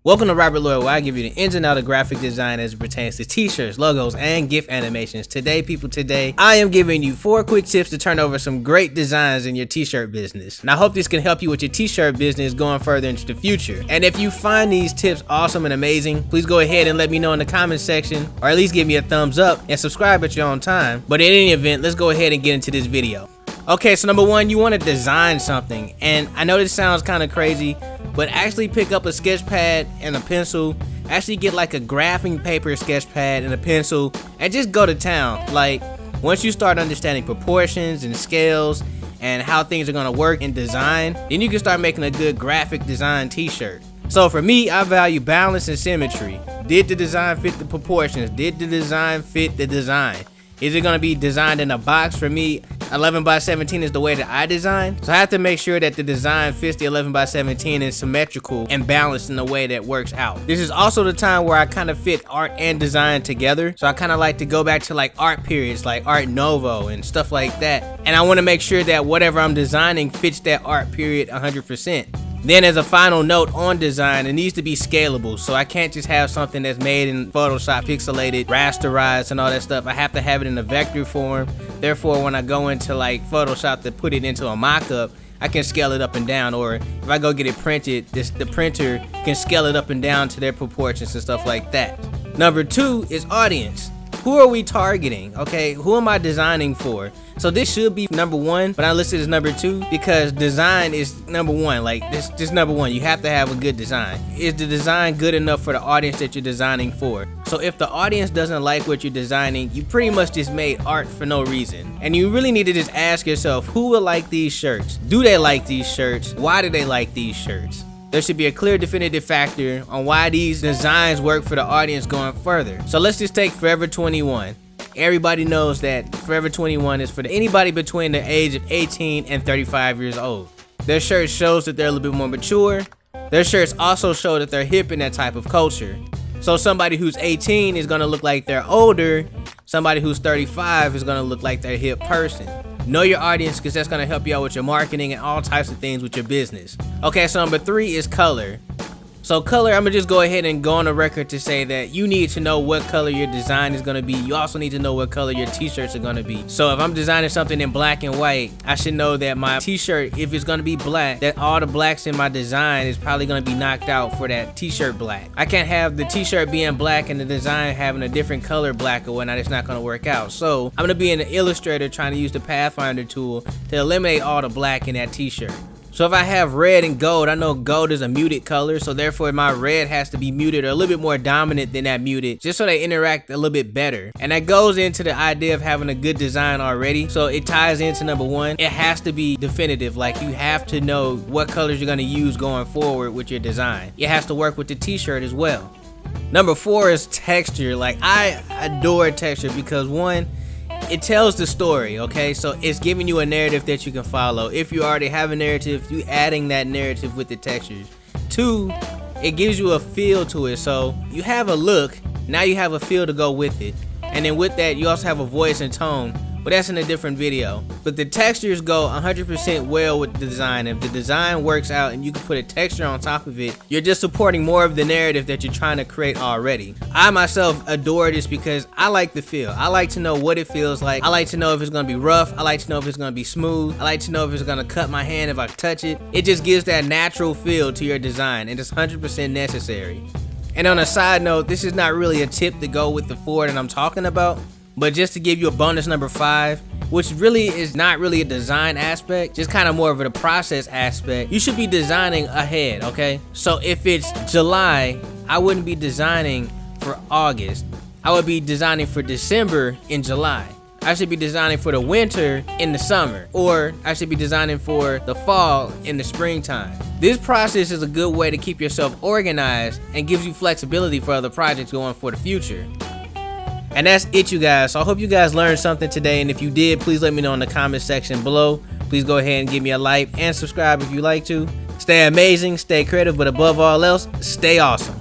Welcome to Robert Loyale, where I give you the ins and outs of graphic design as it pertains to t-shirts, logos, and GIF animations. Today, I am giving you 4 quick tips to turn over some great designs in your t-shirt business. And I hope this can help you with your t-shirt business going further into the future. And if you find these tips awesome and amazing, please go ahead and let me know in the comment section, or at least give me a thumbs up and subscribe at your own time. But in any event, let's go ahead and get into this video. Okay, so number 1, you want to design something. And I know this sounds kind of crazy, but actually pick up a sketch pad and a pencil. Actually get like a graphing paper sketch pad and a pencil and just go to town. Like, once you start understanding proportions and scales and how things are gonna work in design, then you can start making a good graphic design t-shirt. So for me, I value balance and symmetry. Did the design fit the proportions? Did the design fit the design? Is it gonna be designed in a box? For me, 11 by 17 is the way that I design. So I have to make sure that the design fits the 11 by 17 and symmetrical and balanced in a way that works out. This is also the time where I kind of fit art and design together. So I kind of like to go back to like art periods, like Art Nouveau and stuff like that. And I want to make sure that whatever I'm designing fits that art period 100%. Then as a final note on design, it needs to be scalable. So I can't just have something that's made in Photoshop, pixelated, rasterized and all that stuff. I have to have it in a vector form. Therefore, when I go into like Photoshop to put it into a mock-up, I can scale it up and down. Or if I go get it printed, the printer can scale it up and down to their proportions and stuff like that. Number 2 is audience. Who are we targeting? Okay, who am I designing for? So this should be number 1, but I listed as number 2 because design is number 1. Like this number 1. You have to have a good design. Is the design good enough for the audience that you're designing for? So if the audience doesn't like what you're designing, you pretty much just made art for no reason. And you really need to just ask yourself, who will like these shirts? Do they like these shirts? Why do they like these shirts? There should be a clear definitive factor on why these designs work for the audience going further. So let's just take Forever 21. Everybody knows that Forever 21 is for anybody between the age of 18 and 35 years old. Their shirt shows that they're a little bit more mature. Their shirts also show that they're hip in that type of culture. So somebody who's 18 is gonna look like they're older. Somebody who's 35 is gonna look like they're a hip person. Know your audience, because that's gonna help you out with your marketing and all types of things with your business. Okay, so number 3 is color. So color, I'm gonna just go ahead and go on the record to say that you need to know what color your design is gonna be. You also need to know what color your t-shirts are gonna be. So if I'm designing something in black and white, I should know that my t-shirt, if it's gonna be black, that all the blacks in my design is probably gonna be knocked out for that t-shirt black. I can't have the t-shirt being black and the design having a different color black or whatnot. It's not gonna work out. So I'm gonna be in the Illustrator trying to use the Pathfinder tool to eliminate all the black in that t-shirt. So if I have red and gold, I know gold is a muted color, so therefore my red has to be muted or a little bit more dominant than that muted, just so they interact a little bit better. And that goes into the idea of having a good design already. So it ties into number 1. It has to be definitive. Like, you have to know what colors you're gonna use going forward with your design. It has to work with the t-shirt as well. Number 4 is texture. Like, I adore texture because 1, it tells the story, okay? So it's giving you a narrative that you can follow. If you already have a narrative, you adding that narrative with the textures. 2, it gives you a feel to it. So you have a look, now you have a feel to go with it. And then with that, you also have a voice and tone, but that's in a different video. But the textures go 100% well with the design. If the design works out and you can put a texture on top of it, you're just supporting more of the narrative that you're trying to create already. I myself adore this because I like the feel. I like to know what it feels like. I like to know if it's gonna be rough. I like to know if it's gonna be smooth. I like to know if it's gonna cut my hand if I touch it. It just gives that natural feel to your design, and it's 100% necessary. And on a side note, this is not really a tip to go with the 4 that I'm talking about, but just to give you a bonus number 5, which really is not really a design aspect, just kind of more of a process aspect. You should be designing ahead, okay? So if it's July, I wouldn't be designing for August. I would be designing for December in July. I should be designing for the winter in the summer, or I should be designing for the fall in the springtime. This process is a good way to keep yourself organized and gives you flexibility for other projects going for the future. And that's it, you guys. So I hope you guys learned something today, and if you did, please let me know in the comment section below. Please go ahead and give me a like and subscribe if you like to. Stay amazing, stay creative, but above all else, stay awesome.